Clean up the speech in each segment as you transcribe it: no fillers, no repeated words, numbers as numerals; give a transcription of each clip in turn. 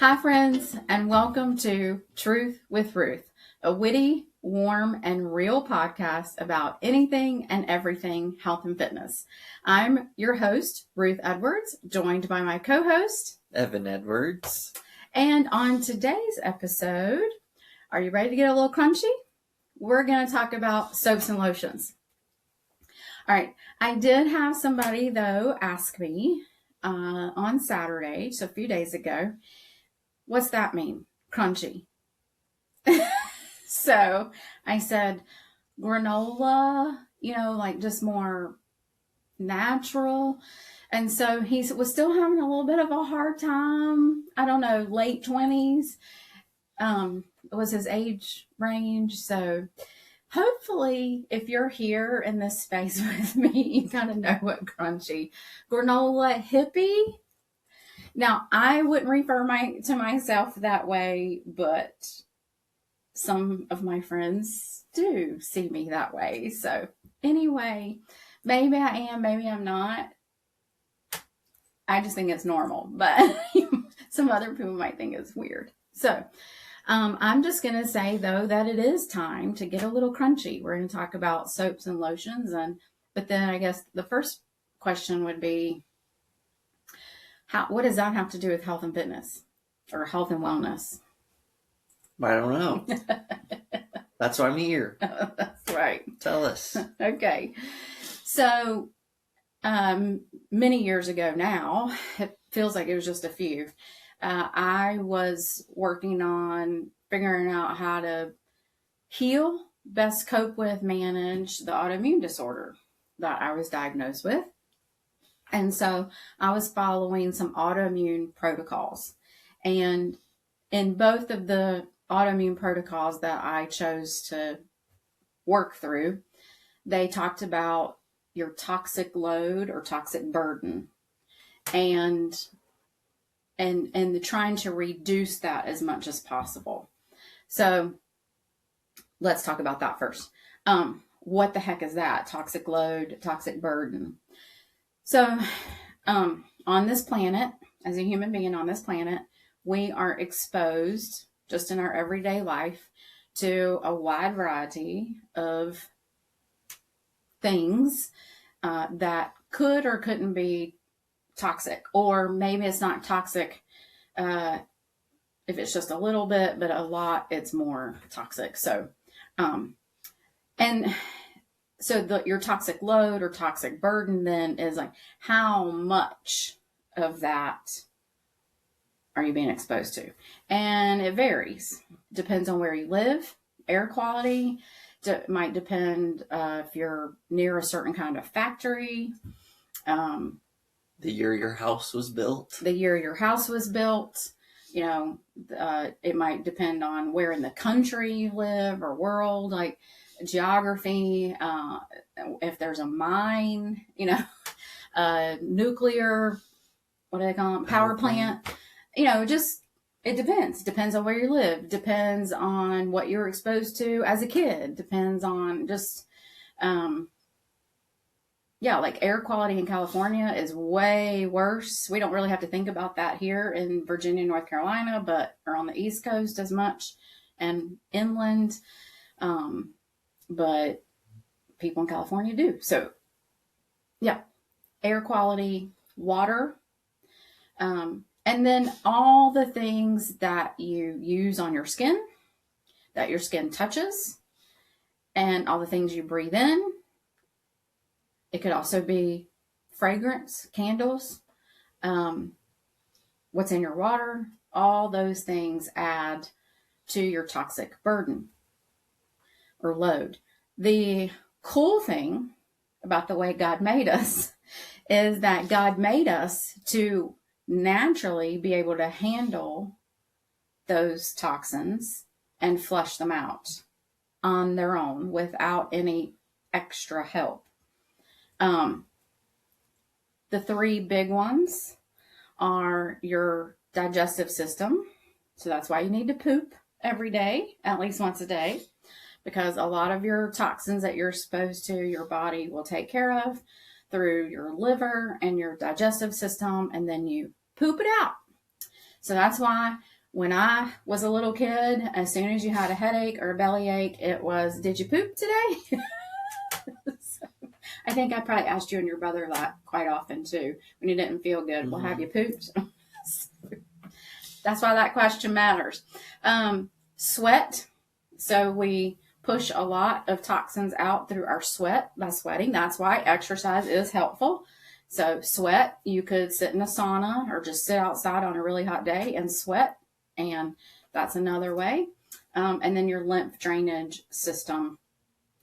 Hi, friends, and welcome to Truth with Ruth, a witty, warm, and real podcast about anything and everything health and fitness. I'm your host, Ruth Edwards, joined by my co-host, Evan Edwards. And on today's episode, are you ready to get a little crunchy? We're going to talk about soaps and lotions. All right, I did have somebody, though, ask me on Saturday, so a few days ago, what's that mean? Crunchy. So I said, granola, like just more natural. And so he was still having a little bit of a hard time. I don't know, late 20s was his age range. So hopefully if you're here in this space with me, you kind of know what crunchy, granola, hippie. Now, I wouldn't refer to myself that way, but some of my friends do see me that way. So anyway, maybe I am, maybe I'm not. I just think it's normal, but some other people might think it's weird. So I'm just going to say, though, that it is time to get a little crunchy. We're going to talk about soaps and lotions, but then I guess the first question would be, what does that have to do with health and fitness or health and wellness? I don't know. That's why I'm here. That's right. Tell us. Okay. So many years ago now, it feels like it was just a few, I was working on figuring out how to heal, best cope with, manage the autoimmune disorder that I was diagnosed with. And so I was following some autoimmune protocols. And in both of the autoimmune protocols that I chose to work through, they talked about your toxic load or toxic burden and trying to reduce that as much as possible. So let's talk about that first. What the heck is that? Toxic load, toxic burden. So, on this planet, as a human being on this planet, we are exposed just in our everyday life to a wide variety of things that could or couldn't be toxic, or maybe it's not toxic if it's just a little bit, but a lot, it's more toxic. So, your toxic load or toxic burden then is like, how much of that are you being exposed to? And it varies. Depends on where you live. Air quality might depend if you're near a certain kind of factory. The year your house was built. It might depend on where in the country you live or world, like geography, if there's a mine, nuclear, what do they call it? Power plant. It depends on where you live, depends on what you're exposed to as a kid, depends on just, like air quality in California is way worse. We don't really have to think about that here in Virginia, North Carolina, or on the East Coast as much and inland. But people in California do. So, air quality, water, and then all the things that you use on your skin, that your skin touches, and all the things you breathe in. It could also be fragrance, candles, what's in your water. All those things add to your toxic burden or load. The cool thing about the way God made us is that God made us to naturally be able to handle those toxins and flush them out on their own without any extra help. The three big ones are your digestive system. So that's why you need to poop every day, at least once a day, because a lot of your toxins that you're exposed to, your body will take care of through your liver and your digestive system, and then you poop it out. So that's why When I was a little kid, as soon as you had a headache or a bellyache, it was, did you poop today? So, I think I probably asked you and your brother that quite often too. When you didn't feel good, Mm-hmm. well, have you pooped? That's why that question matters. Sweat. So we push a lot of toxins out through our sweat by sweating. That's why exercise is helpful. So sweat, you could sit in a sauna or just sit outside on a really hot day and sweat. And that's another way. And then your lymph drainage system.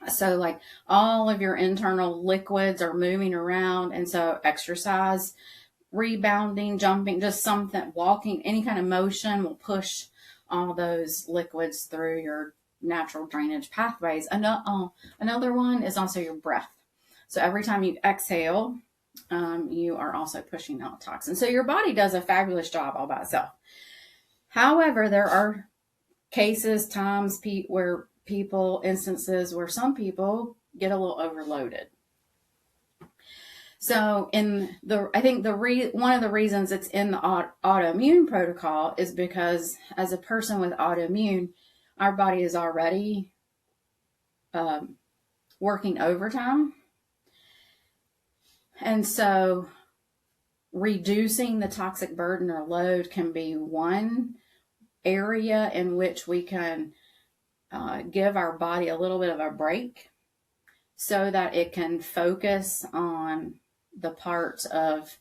So like all of your internal liquids are moving around. And so exercise, rebounding, jumping, just something, walking, any kind of motion will push all those liquids through your natural drainage pathways. Another one is also your breath. So every time you exhale, you are also pushing out toxins. So your body does a fabulous job all by itself. However, there are cases, times where instances where some people get a little overloaded. So I think one of the reasons it's in the autoimmune protocol is because as a person with autoimmune, our body is already working overtime. And so reducing the toxic burden or load can be one area in which we can give our body a little bit of a break so that it can focus on the parts of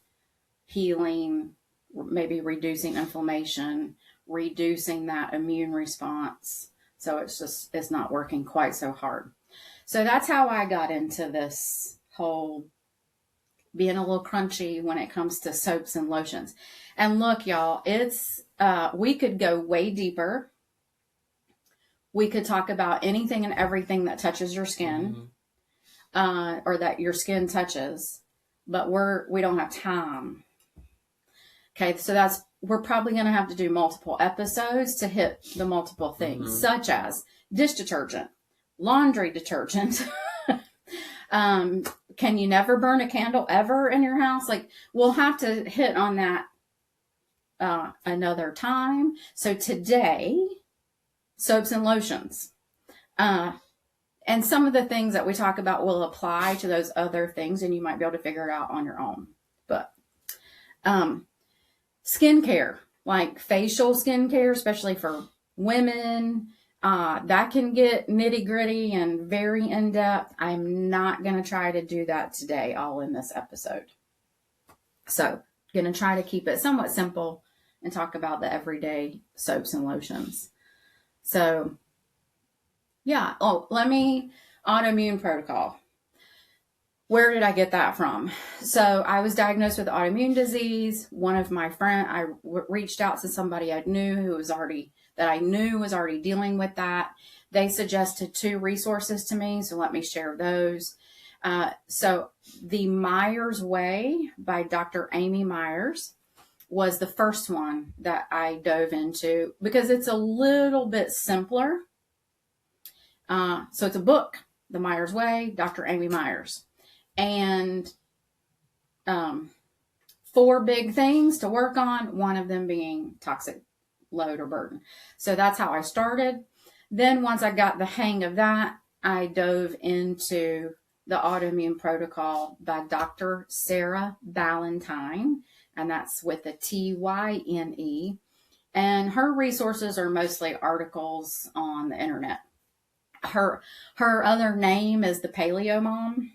healing, maybe reducing inflammation, reducing that immune response. So it's not working quite so hard. So that's how I got into this whole being a little crunchy when it comes to soaps and lotions. And look, y'all, we could go way deeper. We could talk about anything and everything that touches your skin, or that your skin touches, but we don't have time. Okay, so we're probably going to have to do multiple episodes to hit the multiple things, such as dish detergent, laundry detergent. Can you never burn a candle ever in your house? Like, we'll have to hit on that another time. So today, soaps and lotions. And some of the things that we talk about will apply to those other things, and you might be able to figure it out on your own. But skincare, like facial skincare, especially for women, that can get nitty gritty and very in depth. I'm not going to try to do that today, all in this episode. So, going to try to keep it somewhat simple and talk about the everyday soaps and lotions. So, yeah. Autoimmune protocol. Where did I get that from? So I was diagnosed with autoimmune disease. One of my friends, I reached out to somebody I knew was already dealing with that. They suggested 2 resources to me, so let me share those. So the Myers Way by Dr. Amy Myers was the first one that I dove into because it's a little bit simpler. So it's a book, The Myers Way, Dr. Amy Myers. And 4 big things to work on, one of them being toxic load or burden. So that's how I started. Then once I got the hang of that, I dove into the autoimmune protocol by Dr. Sarah Ballantyne, and that's with a Tyne. And her resources are mostly articles on the internet. Her other name is the Paleo Mom.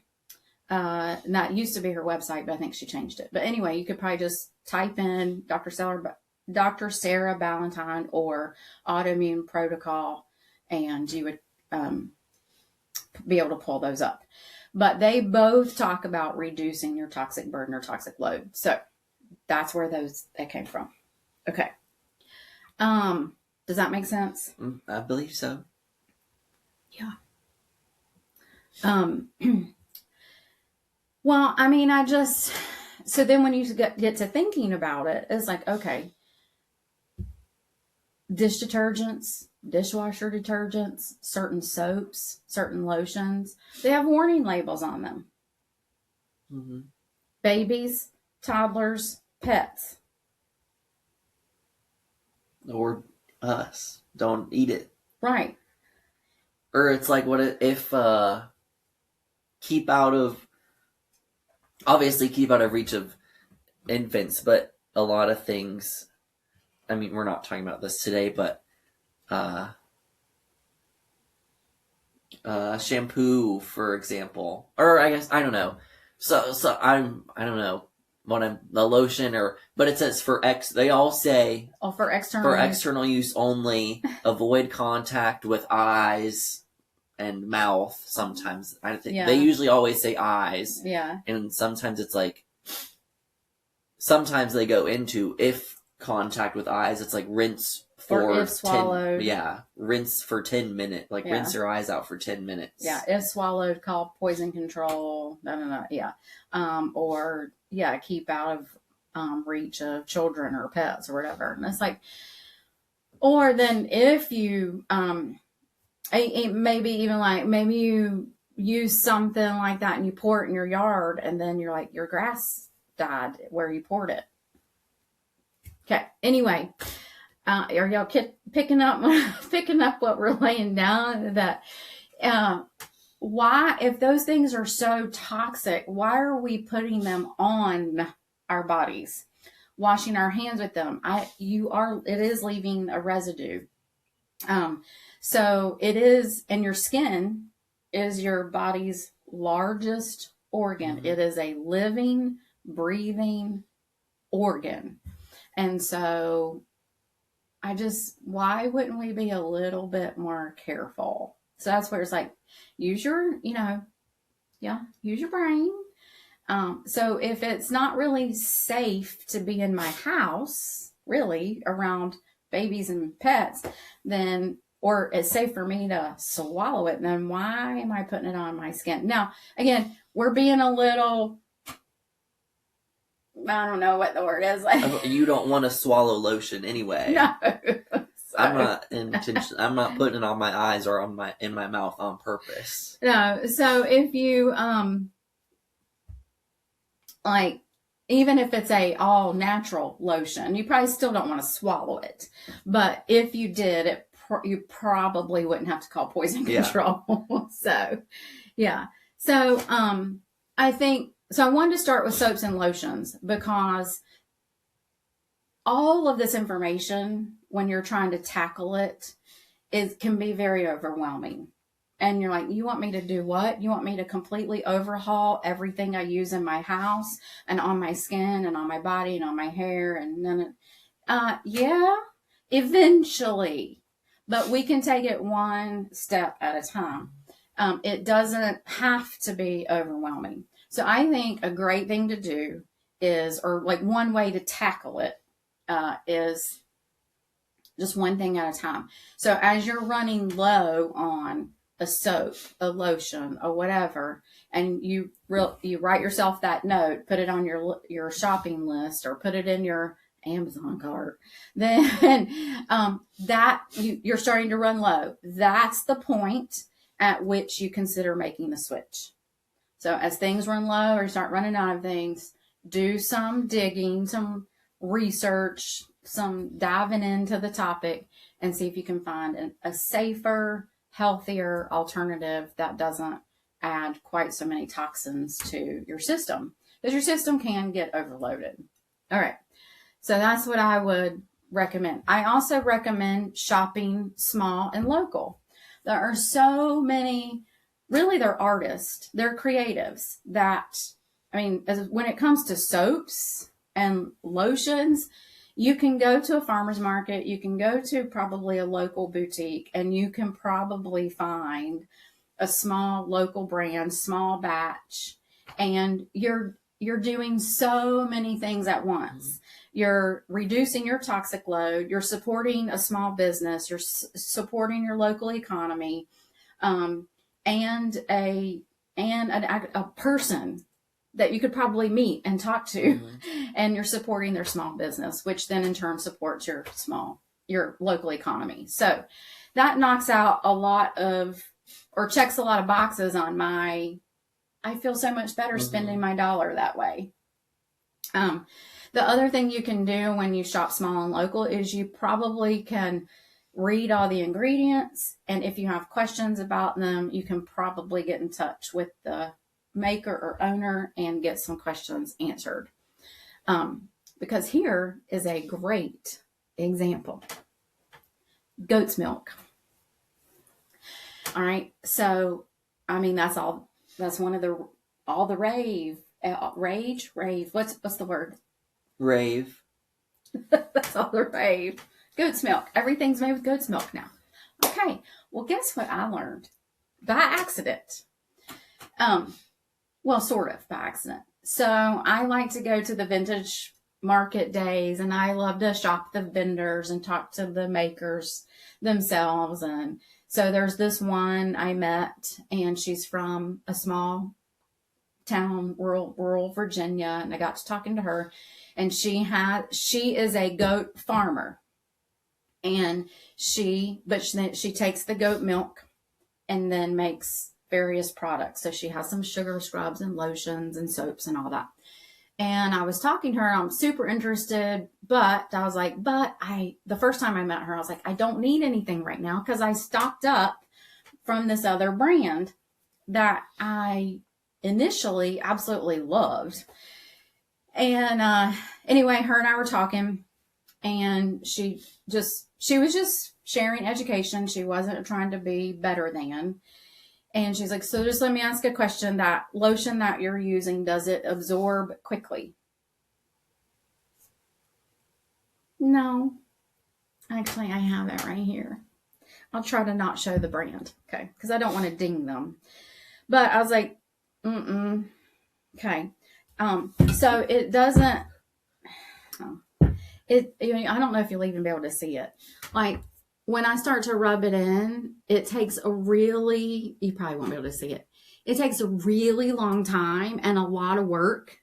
That used to be her website, but I think she changed it. But anyway, you could probably just type in Dr. Sarah Ballantyne or autoimmune protocol, and you would be able to pull those up. But they both talk about reducing your toxic burden or toxic load. So that's where they came from. Okay. Does that make sense? I believe so. Yeah. Well, I mean, so then when you get to thinking about it, it's like, okay, dish detergents, dishwasher detergents, certain soaps, certain lotions, they have warning labels on them. Mm-hmm. Babies, toddlers, pets. or us. Don't eat it. Right. Or it's like, what if keep out of reach of infants, but a lot of things, I mean, we're not talking about this today, but shampoo, for example, or I guess, I don't know. So I don't know what the lotion, but it says they all say for external use only, avoid contact with eyes and mouth. Sometimes I think they usually always say eyes. Yeah. And sometimes it's like, sometimes they go into, if contact with eyes, it's like rinse for or if swallowed. Rinse for 10 minutes. Like rinse your eyes out for 10 minutes. Yeah, if swallowed, call poison control. No. Yeah. Or keep out of reach of children or pets or whatever. And it's like, or then if you maybe even like, maybe you use something like that and you pour it in your yard, and then you're like, your grass died where you poured it. Okay. Anyway, are y'all picking up what we're laying down? That why, if those things are so toxic, why are we putting them on our bodies, washing our hands with them? It is leaving a residue. So it is, and your skin is your body's largest organ. Mm-hmm. It is a living, breathing organ. And so why wouldn't we be a little bit more careful? So that's where it's like, use your brain. So if it's not really safe to be in my house, really, around babies and pets, then, or it's safe for me to swallow it, then why am I putting it on my skin? Now, again, we're being a little, I don't know what the word is. You don't want to swallow lotion anyway. No. I'm not putting it on my eyes or in my mouth on purpose. No. So if you like, even if it's a all natural lotion, you probably still don't want to swallow it. But if you did, you probably wouldn't have to call poison control. So, yeah. So I think, so I wanted to start with soaps and lotions, because all of this information, when you're trying to tackle it, can be very overwhelming. And you're like, you want me to do what? You want me to completely overhaul everything I use in my house and on my skin and on my body and on my hair and none of, eventually, but we can take it one step at a time. It doesn't have to be overwhelming. So I think a great thing to do is, or like one way to tackle it, is just one thing at a time. So as you're running low on a soap, a lotion, or whatever, and you write yourself that note, put it on your shopping list, or put it in your Amazon cart, then that you're starting to run low. That's the point at which you consider making the switch. So as things run low or you start running out of things, do some digging, some research, some diving into the topic, and see if you can find a safer, healthier alternative that doesn't add quite so many toxins to your system, because your system can get overloaded. All right. So that's what I would recommend. I also recommend shopping small and local. There are so many, really, they're artists, they're creatives that, I mean, when it comes to soaps and lotions, you can go to a farmer's market, you can go to probably a local boutique, and you can probably find a small local brand, small batch, and you're doing so many things at once. You're reducing your toxic load, you're supporting a small business, you're supporting your local economy, and a person that you could probably meet and talk to, and you're supporting their small business, which then in turn supports your local economy. So that knocks out a lot of, or checks a lot of boxes on I feel so much better spending my dollar that way. The other thing you can do when you shop small and local is you probably can read all the ingredients. And if you have questions about them, you can probably get in touch with the maker or owner and get some questions answered. Because here is a great example. Goat's milk. All right. So, I mean, that's one of all the rave. What's the word? Rave. That's all the rave. Goat's milk. Everything's made with goat's milk now. Okay. Well, guess what I learned? By accident. Well, sort of by accident. So I like to go to the vintage market days, and I love to shop the vendors and talk to the makers themselves. And so there's this one I met, and she's from a small town, rural Virginia, and I got to talking to her, and she is a goat farmer, and she takes the goat milk and then makes various products. So she has some sugar scrubs and lotions and soaps and all that. And I was talking to her, I'm super interested, but I was like, the first time I met her, I was like, I don't need anything right now because I stocked up from this other brand that I initially absolutely loved. And anyway, her and I were talking, and she was just sharing education. She wasn't trying to be better than. And she's like, so just let me ask a question. That lotion that you're using, does it absorb quickly? No. Actually, I have it right here. I'll try to not show the brand, okay? Because I don't want to ding them. But I was like, okay. So it doesn't, I don't know if you'll even be able to see it. Like, when I start to rub it in, it takes you probably won't be able to see it. It takes a really long time and a lot of work.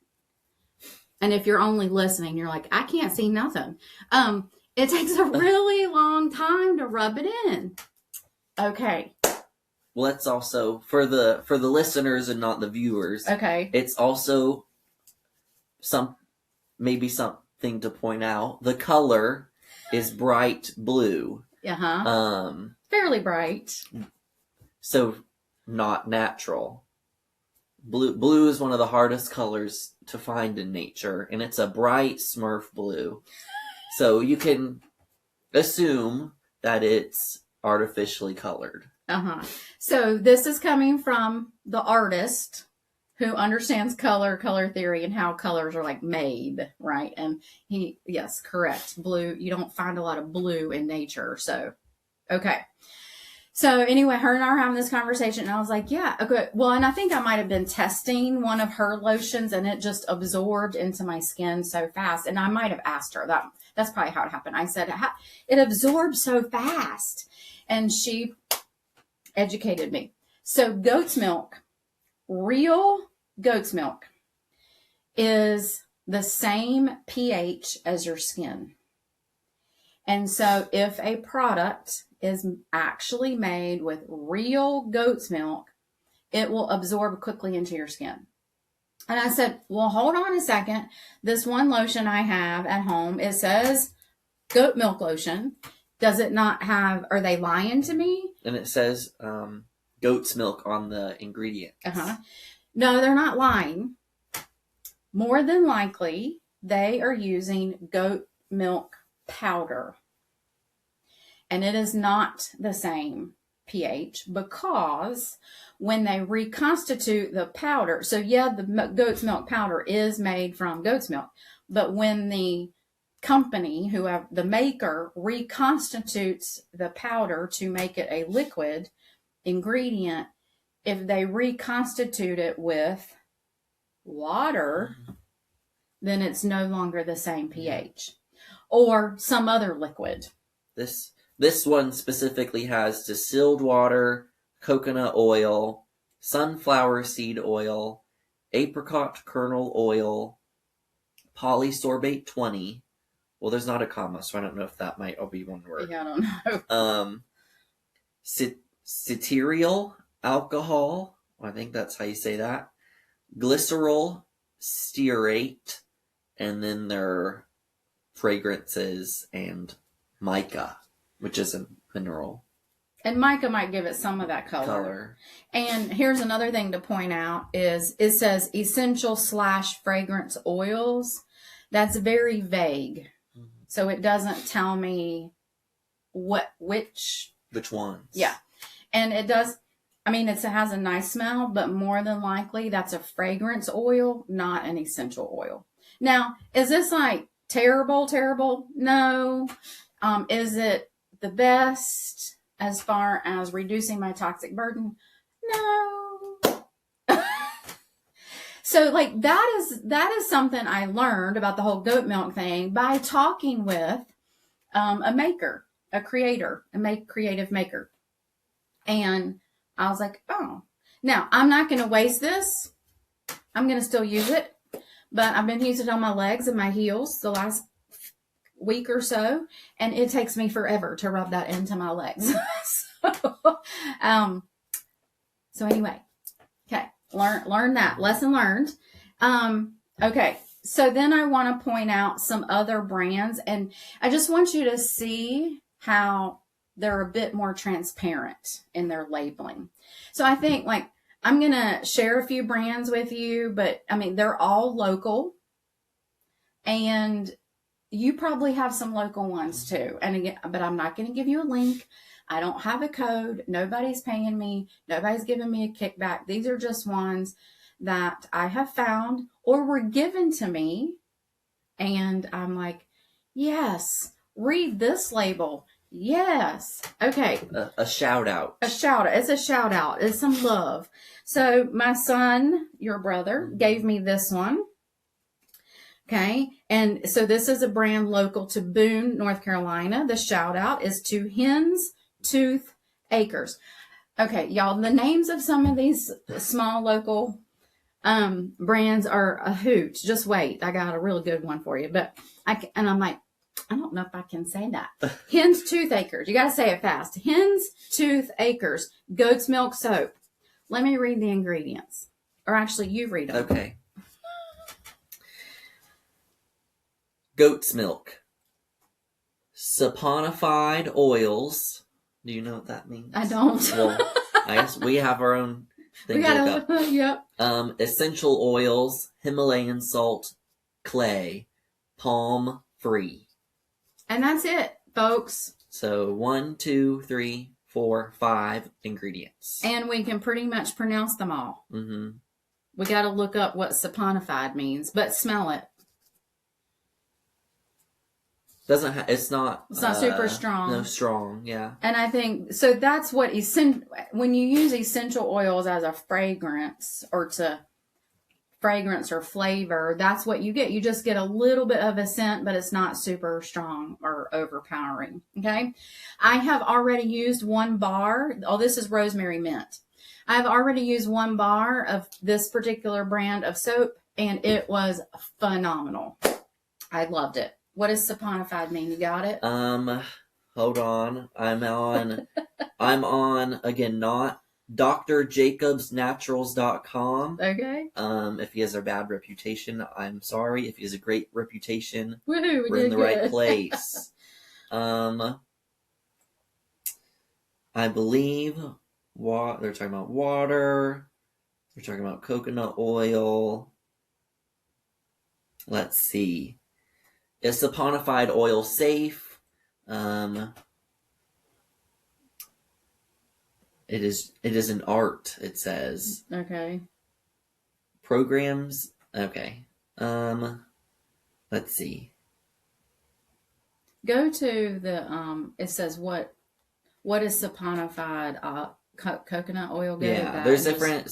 And if you're only listening, you're like, I can't see nothing. It takes a really long time to rub it in. Okay. Well, it's also for the listeners and not the viewers. Okay. It's also maybe something to point out. The color is bright blue. Fairly bright. So not natural. Blue is one of the hardest colors to find in nature, and it's a bright Smurf blue. So you can assume that it's artificially colored. So this is coming from the artist who understands color theory, and how colors are like made, right? And yes, correct. Blue, you don't find a lot of blue in nature. So, okay. So anyway, her and I were having this conversation, and I was like, yeah, okay. Well, and I think I might have been testing one of her lotions, and it just absorbed into my skin so fast. And I might have asked her that's probably how it happened. I said, it absorbed so fast. And she educated me. So goat's milk, real goat's milk, is the same pH as your skin. And so if a product is actually made with real goat's milk, it will absorb quickly into your skin. And I said, well, hold on a second. This one lotion I have at home, it says goat milk lotion. Does it not have, are they lying to me? And it says goat's milk on the ingredient. No, they're not lying. More than likely, they are using goat milk powder. And it is not the same pH, because when they reconstitute the powder, so yeah, the goat's milk powder is made from goat's milk, but when the company, the maker, reconstitutes the powder to make it a liquid ingredient, if they reconstitute it with water, then it's no longer the same pH, or some other liquid. This one specifically has distilled water, coconut oil, sunflower seed oil, apricot kernel oil, polysorbate 20. Well, there's not a comma, so I don't know if that might all be one word. Yeah, I don't know. Cetearyl alcohol, I think that's how you say that. Glycerol stearate, and then there are fragrances and mica, which is a mineral. And mica might give it some of that color. And here's another thing to point out is it says essential / fragrance oils. That's very vague. Mm-hmm. So it doesn't tell me which ones. Yeah. And it does, I mean, it has a nice smell, but more than likely that's a fragrance oil, not an essential oil. Now, is this like terrible? No. Is it the best as far as reducing my toxic burden? No. So like that is something I learned about the whole goat milk thing by talking with a maker, a creator, creative maker. And I was like, oh, now I'm not going to waste this. I'm going to still use it, but I've been using it on my legs and my heels the last week or so, and it takes me forever to rub that into my legs. So anyway, okay, learn that lesson learned. Okay, so then I want to point out some other brands, and I just want you to see how they're a bit more transparent in their labeling. So I think like I'm going to share a few brands with you, but I mean, they're all local, and you probably have some local ones too. And again, but I'm not going to give you a link. I don't have a code. Nobody's paying me. Nobody's giving me a kickback. These are just ones that I have found or were given to me. And I'm like, yes, read this label. Yes. Okay. A shout out. A shout out. It's a shout out. It's some love. So my son, your brother, gave me this one. Okay. And so this is a brand local to Boone, North Carolina. The shout out is to Hens Tooth Acres. Okay, y'all, the names of some of these small local brands are a hoot. Just wait. I got a really good one for you. But I'm like, I don't know if I can say that. Hens Tooth Acres. You got to say it fast. Hens Tooth Acres. Goat's milk soap. Let me read the ingredients. Or actually, you read them. Okay. Goat's milk. Saponified oils. Do you know what that means? I don't. Well, I guess we have our own thing to look up. Yep. Essential oils, Himalayan salt, clay, palm free. And that's it, folks. So 1, 2, 3, 4, 5 ingredients. And we can pretty much pronounce them all. Mm-hmm. We got to look up what saponified means, but smell it. It's not super strong. No, strong, yeah. And I think so. That's what when you use essential oils as a fragrance or flavor, that's what you get. You just get a little bit of a scent, but it's not super strong or overpowering. Okay. I have already used 1 bar. Oh, this is rosemary mint. I've already used 1 bar of this particular brand of soap, and it was phenomenal. I loved it. What does saponified mean? You got it? Hold on. I'm on again, not drjacobsnaturals.com. Okay. If he has a bad reputation, I'm sorry. If he has a great reputation, woohoo, we're in the right place. I believe they're talking about water. They're talking about coconut oil. Let's see. Is saponified oil safe? It is an art, it says. Okay. Programs. Okay. Let's see. Go to the it says what is saponified coconut oil? Yeah, there's different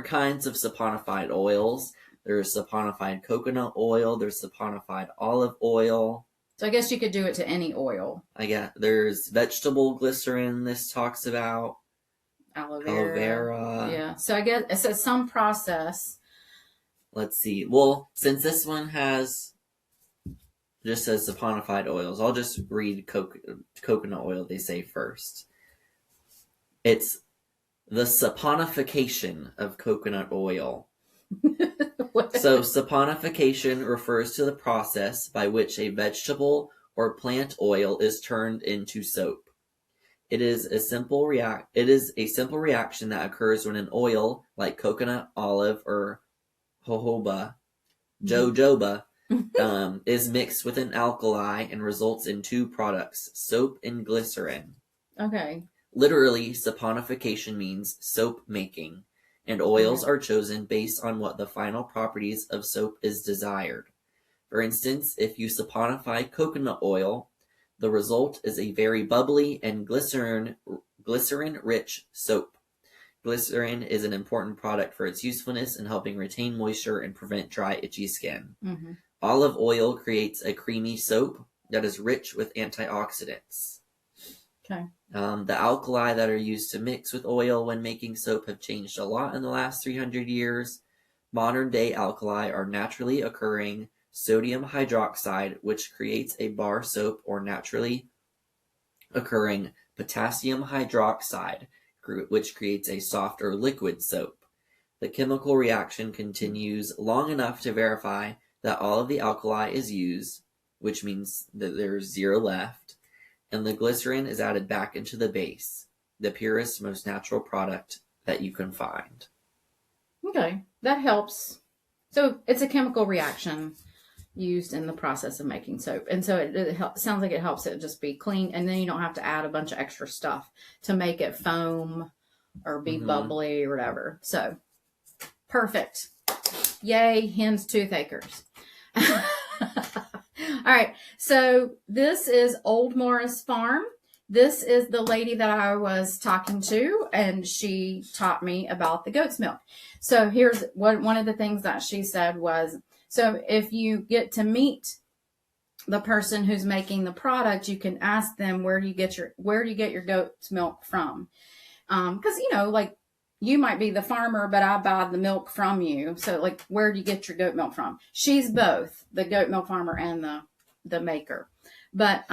kinds of saponified oils. There's saponified coconut oil. There's saponified olive oil. So I guess you could do it to any oil. There's vegetable glycerin. This talks about aloe vera. Yeah. So I guess it says some process. Let's see. Well, since this one just says saponified oils, I'll just read coconut oil. They say first. It's the saponification of coconut oil. So saponification refers to the process by which a vegetable or plant oil is turned into soap. It is a simple reaction that occurs when an oil like coconut, olive, or jojoba is mixed with an alkali and results in two products, soap and glycerin. Okay. Literally, saponification means soap making, and oils are chosen based on what the final properties of soap is desired. For instance, if you saponify coconut oil, the result is a very bubbly and glycerin-rich soap. Glycerin is an important product for its usefulness in helping retain moisture and prevent dry, itchy skin. Mm-hmm. Olive oil creates a creamy soap that is rich with antioxidants. Okay. The alkali that are used to mix with oil when making soap have changed a lot in the last 300 years. Modern day alkali are naturally occurring sodium hydroxide, which creates a bar soap, or naturally occurring potassium hydroxide, which creates a softer liquid soap. The chemical reaction continues long enough to verify that all of the alkali is used, which means that there's zero left, and the glycerin is added back into the base, the purest, most natural product that you can find. Okay, that helps. So it's a chemical reaction used in the process of making soap. And so it sounds like it helps it just be clean, and then you don't have to add a bunch of extra stuff to make it foam or be bubbly or whatever. So perfect. Yay, hen's toothaches. All right, so this is Old Morris Farm. This is the lady that I was talking to, and she taught me about the goat's milk. So here's one of the things that she said was, so if you get to meet the person who's making the product, you can ask them, where do you get your goat's milk from? Because, you know, like, you might be the farmer, but I buy the milk from you. So, like, where do you get your goat milk from? She's both the goat milk farmer and the maker. But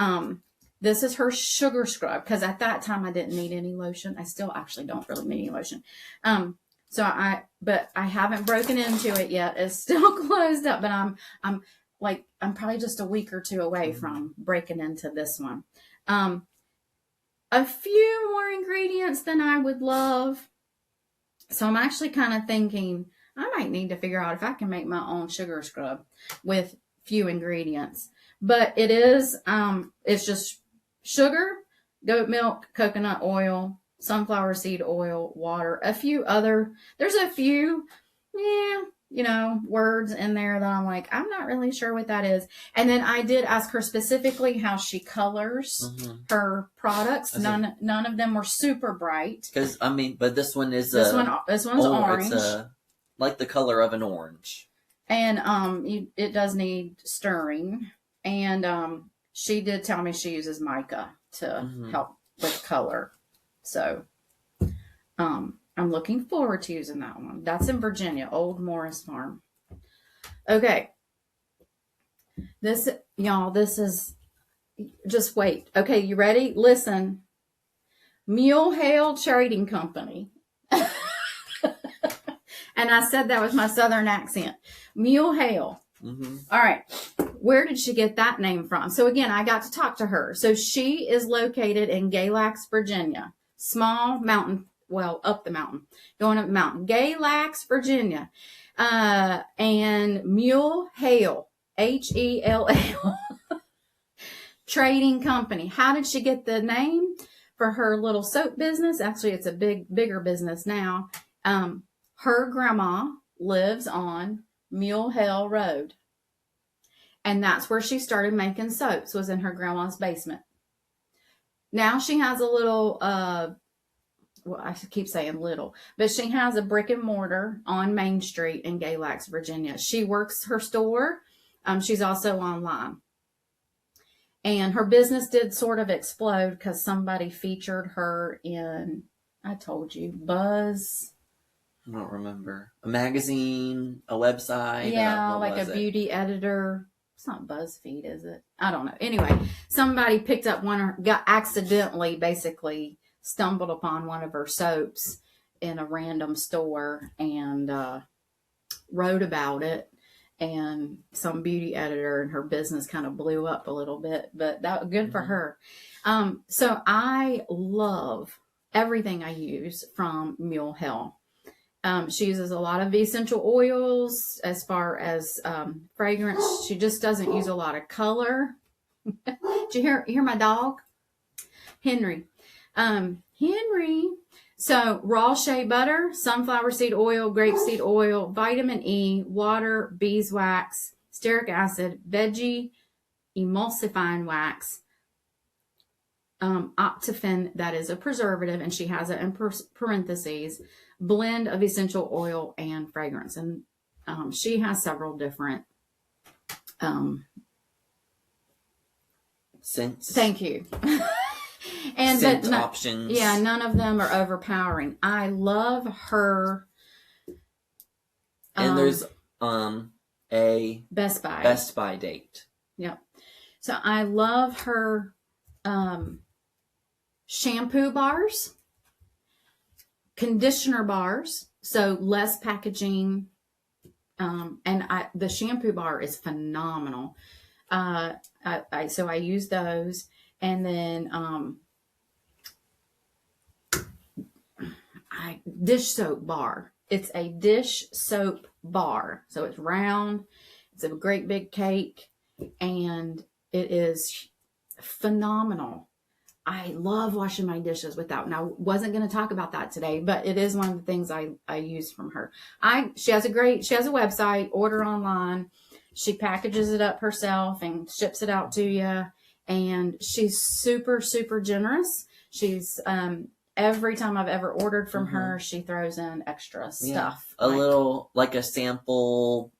this is her sugar scrub, because at that time I didn't need any lotion. I still actually don't really need any lotion. But I haven't broken into it yet. It's still closed up, but I'm probably just a week or two away from breaking into this one. A few more ingredients than I would love. So I'm actually kind of thinking I might need to figure out if I can make my own sugar scrub with few ingredients. But it is, it's just sugar, goat milk, coconut oil, sunflower seed oil, water, there's a few, words in there that I'm like, I'm not really sure what that is. And then I did ask her specifically how she colors her products. None of them were super bright. Because, but this one is this one's orange. It's like the color of an orange. And it does need stirring. And she did tell me she uses mica to help with color. So I'm looking forward to using that one. That's in Virginia, Old Morris Farm. Okay. This is, just wait. Okay, you ready? Listen. Mule Hail Trading Company. And I said that with my southern accent. Mule Hail. All right. Where did she get that name from? So again, I got to talk to her. So she is located in Galax, Virginia. Small mountain, up the mountain, going up the mountain. Galax, Virginia. And Mule Hail, H-E-L-L, Trading Company. How did she get the name for her little soap business? Actually, it's a bigger business now. Her grandma lives on Mule Hill Road. And that's where she started making soaps, was in her grandma's basement. Now she has a little, I keep saying little, but she has a brick and mortar on Main Street in Galax, Virginia. She works her store. She's also online. And her business did sort of explode because somebody featured her in, I told you, Buzz. I don't remember. A magazine, a website. Yeah, like a beauty editor. It's not BuzzFeed, is it? I don't know. Anyway, somebody picked up accidentally, basically stumbled upon one of her soaps in a random store and wrote about it, and some beauty editor in her business kind of blew up a little bit, but that was good for her. So I love everything I use from Mule Hill. She uses a lot of essential oils as far as fragrance. She just doesn't use a lot of color. Did you hear my dog? Henry. Henry. So raw shea butter, sunflower seed oil, grapeseed oil, vitamin E, water, beeswax, stearic acid, veggie emulsifying wax, Optifin, that is a preservative, and she has it in parentheses, blend of essential oil and fragrance. And she has several different scents. Thank you. And scent options. Yeah, none of them are overpowering. I love her. And there's a Best Buy date. Yep. So I love her shampoo bars, conditioner bars, so less packaging. And the shampoo bar is phenomenal. So I use those, and then dish soap bar. It's a dish soap bar, so it's round. It's a great big cake, and it is phenomenal. I love washing my dishes with that. Now, I wasn't going to talk about that today, but it is one of the things I use from her. She has a website, order online. She packages it up herself and ships it out to you. And she's super, super generous. She's, every time I've ever ordered from her, she throws in extra stuff. A little, like a sample,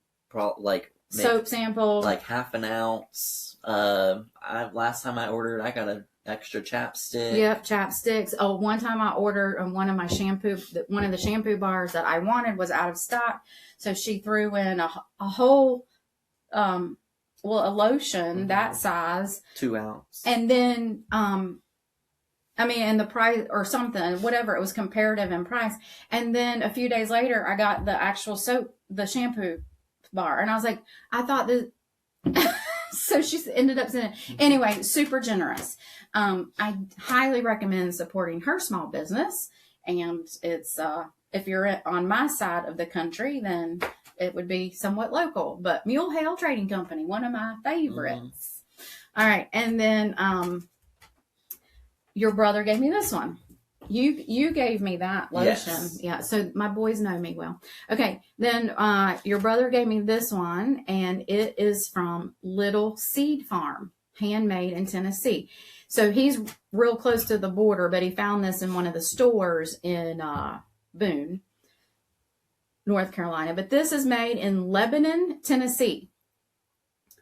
soap sample. Like half an ounce. Last time I ordered, I got an extra chapstick. Yep, chapsticks. Oh, one time I ordered one of the shampoo bars that I wanted was out of stock. So she threw in a whole, a lotion that size. 2 ounce. And then, and the price or something, whatever, it was comparative in price. And then a few days later, I got the actual soap, the shampoo bar. And I was like, I thought this, so she ended up saying, anyway, super generous. I highly recommend supporting her small business. And it's, if you're on my side of the country, then it would be somewhat local, but Mule Hill Trading Company, one of my favorites. All right. And then, your brother gave me this one. You gave me that lotion. Yes. Yeah. So my boys know me well. Okay. Then, your brother gave me this one, and it is from Little Seed Farm, handmade in Tennessee. So he's real close to the border, but he found this in one of the stores in, Boone, North Carolina. But this is made in Lebanon, Tennessee.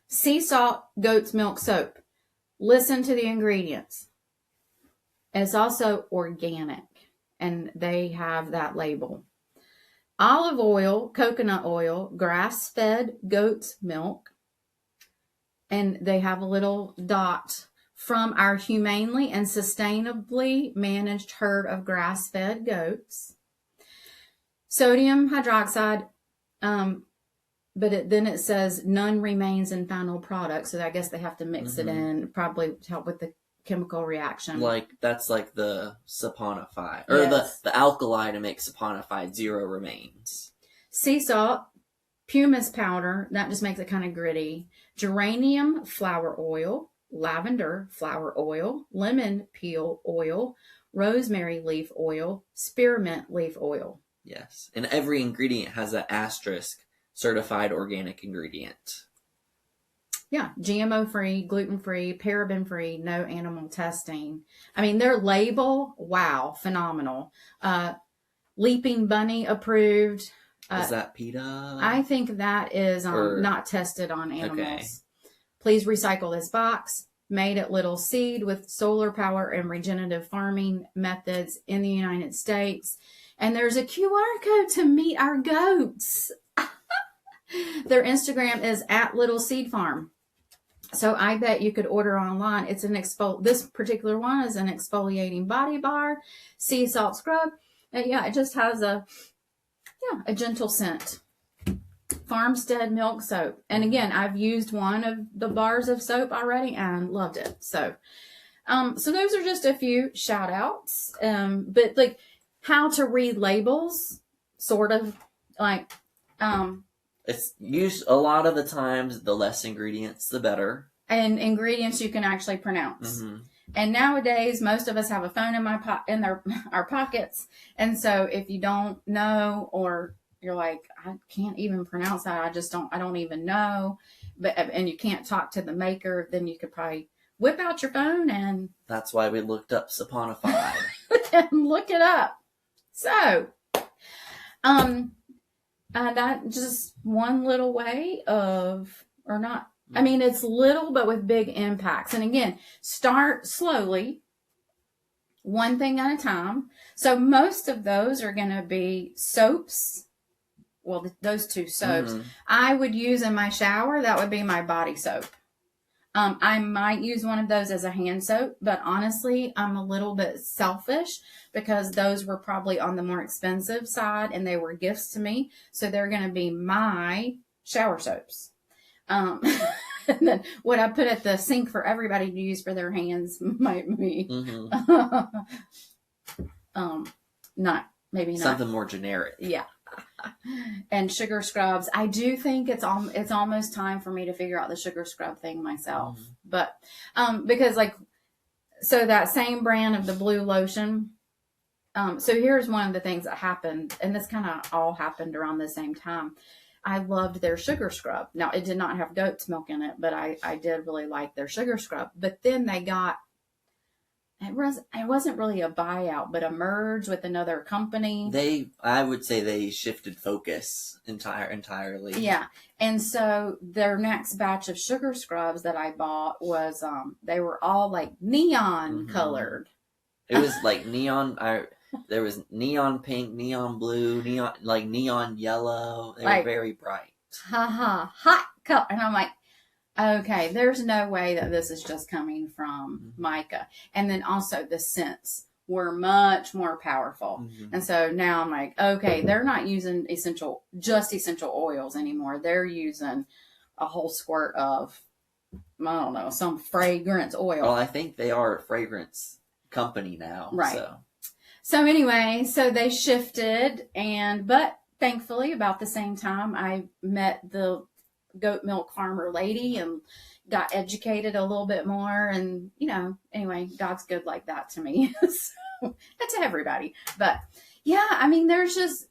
Sea salt, goat's milk soap. Listen to the ingredients. And it's also organic, and they have that label. Olive oil, coconut oil, grass-fed goat's milk, and they have a little dot from our humanely and sustainably managed herd of grass-fed goats. Sodium hydroxide, but then it says none remains in final product, so I guess they have to mix it in, probably to help with the chemical reaction. That's like the saponified, or the alkali to make saponified, 0 remains. Sea salt, pumice powder, that just makes it kind of gritty. Geranium flower oil, lavender flower oil, lemon peel oil, rosemary leaf oil, spearmint leaf oil. Yes. And every ingredient has an asterisk, certified organic ingredient. Yeah, GMO-free, gluten-free, paraben-free, no animal testing. I mean, their label, wow, phenomenal. Leaping Bunny approved. Is that PETA? I think that is not tested on animals. Okay. Please recycle this box. Made at Little Seed with solar power and regenerative farming methods in the United States. And there's a QR code to meet our goats. Their Instagram is at Little Seed Farm. So I bet you could order online. It's this particular one is an exfoliating body bar, sea salt scrub. And it just has a gentle scent. Farmstead milk soap. And again, I've used one of the bars of soap already and loved it. So those are just a few shout outs. But like how to read labels, sort of like, it's used a lot of the times, the less ingredients, the better. And ingredients you can actually pronounce. And nowadays, most of us have a phone in our pockets. And so if you don't know, or you're like, I can't even pronounce that, I don't even know, and you can't talk to the maker, then you could probably whip out your phone and that's why we looked up Saponify and look it up. So, that just one little way of, or not. I mean, it's little, but with big impacts. And again, start slowly, one thing at a time. So most of those are going to be soaps. Well, those two soaps I would use in my shower. That would be my body soap. I might use one of those as a hand soap, but honestly, I'm a little bit selfish because those were probably on the more expensive side and they were gifts to me. So they're going to be my shower soaps. And then what I put at the sink for everybody to use for their hands might be, not something more generic. Yeah. And sugar scrubs. I do think it's almost time for me to figure out the sugar scrub thing myself. But, because so that same brand of the blue lotion. So here's one of the things that happened, and this kind of all happened around the same time. I loved their sugar scrub. Now, it did not have goat's milk in it, but I did really like their sugar scrub. But then they got, it wasn't really a buyout, but a merge with another company. I would say they shifted focus entirely. Yeah. And so their next batch of sugar scrubs that I bought was, they were all like neon colored. It was like neon. There was neon pink, neon blue, neon yellow. They were very bright. Hot color. And I'm like, okay, there's no way that this is just coming from Micah. And then also the scents were much more powerful. And so now I'm like, okay, they're not using essential oils anymore. They're using a whole squirt of, I don't know, some fragrance oil. Well, I think they are a fragrance company now. Right. So anyway, so they shifted, but thankfully about the same time I met the goat milk farmer lady and got educated a little bit more. And, anyway, God's good like that to me. So, and to everybody. But yeah, I mean, there's just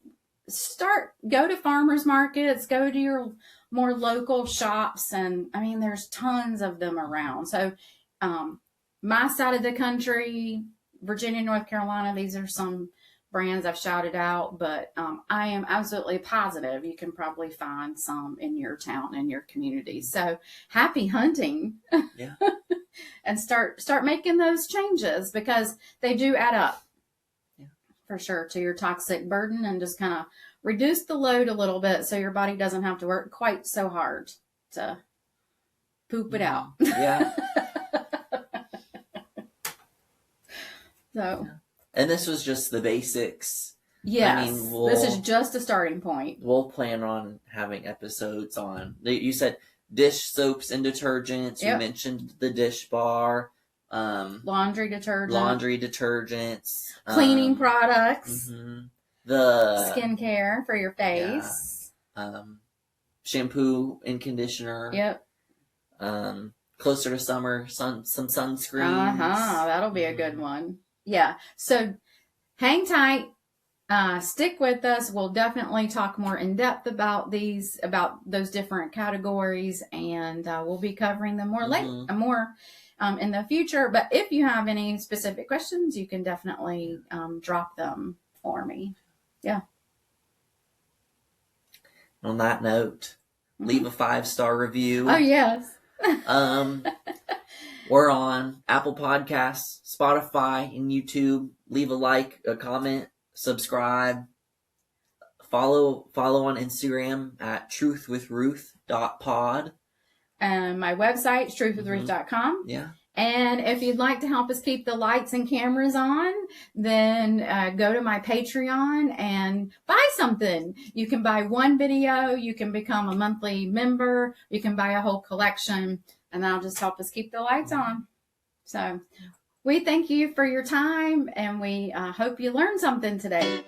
go to farmers markets, go to your more local shops. And I mean, there's tons of them around. So, my side of the country, Virginia, North Carolina, these are some brands I've shouted out, but I am absolutely positive you can probably find some in your town and your community. So happy hunting. Yeah. And start making those changes because they do add up. Yeah. For sure, to your toxic burden, and just kind of reduce the load a little bit so your body doesn't have to work quite so hard to poop it out. Yeah. So, and this was just the basics. Yes, I mean, this is just a starting point. We'll plan on having episodes on. You said dish soaps and detergents. Yep. You mentioned the dish bar. Laundry detergents. Cleaning products. The skincare for your face. Yeah. Shampoo and conditioner. Yep. Closer to summer, some sunscreen. That'll be a good one. Yeah. So hang tight. Stick with us. We'll definitely talk more in depth about those different categories, and we'll be covering them more in the future. But if you have any specific questions, you can definitely drop them for me. Yeah. On that note, leave a 5-star review. Oh, yes. We're on Apple Podcasts, Spotify, and YouTube. Leave a like, a comment, subscribe. Follow on Instagram at truthwithruth.pod. My website is truthwithruth.com. Yeah. And if you'd like to help us keep the lights and cameras on, then go to my Patreon and buy something. You can buy one video, you can become a monthly member, you can buy a whole collection, and that'll just help us keep the lights on. So we thank you for your time, and we hope you learned something today.